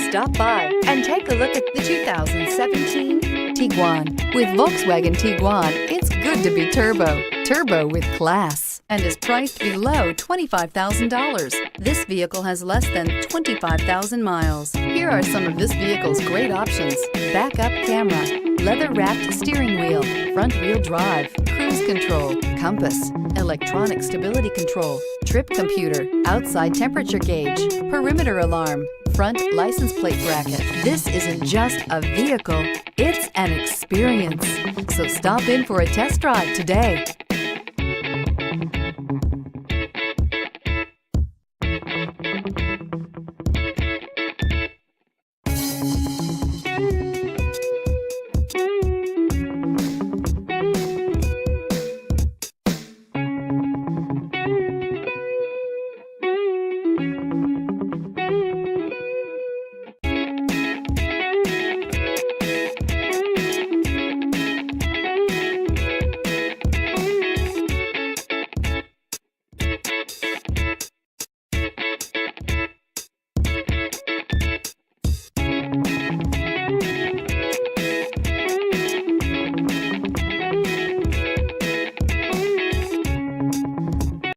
Stop by and take a look at the 2017 Tiguan. With Volkswagen Tiguan, it's good to be turbo. Turbo with class, and is priced below $25,000. This vehicle has less than 25,000 miles. Here are some of this vehicle's great options: backup camera, leather-wrapped steering wheel, front-wheel drive, cruise control, compass, electronic stability control, trip computer, outside temperature gauge, perimeter alarm, front license plate bracket. This isn't just a vehicle, it's an experience. So stop in for a test drive today.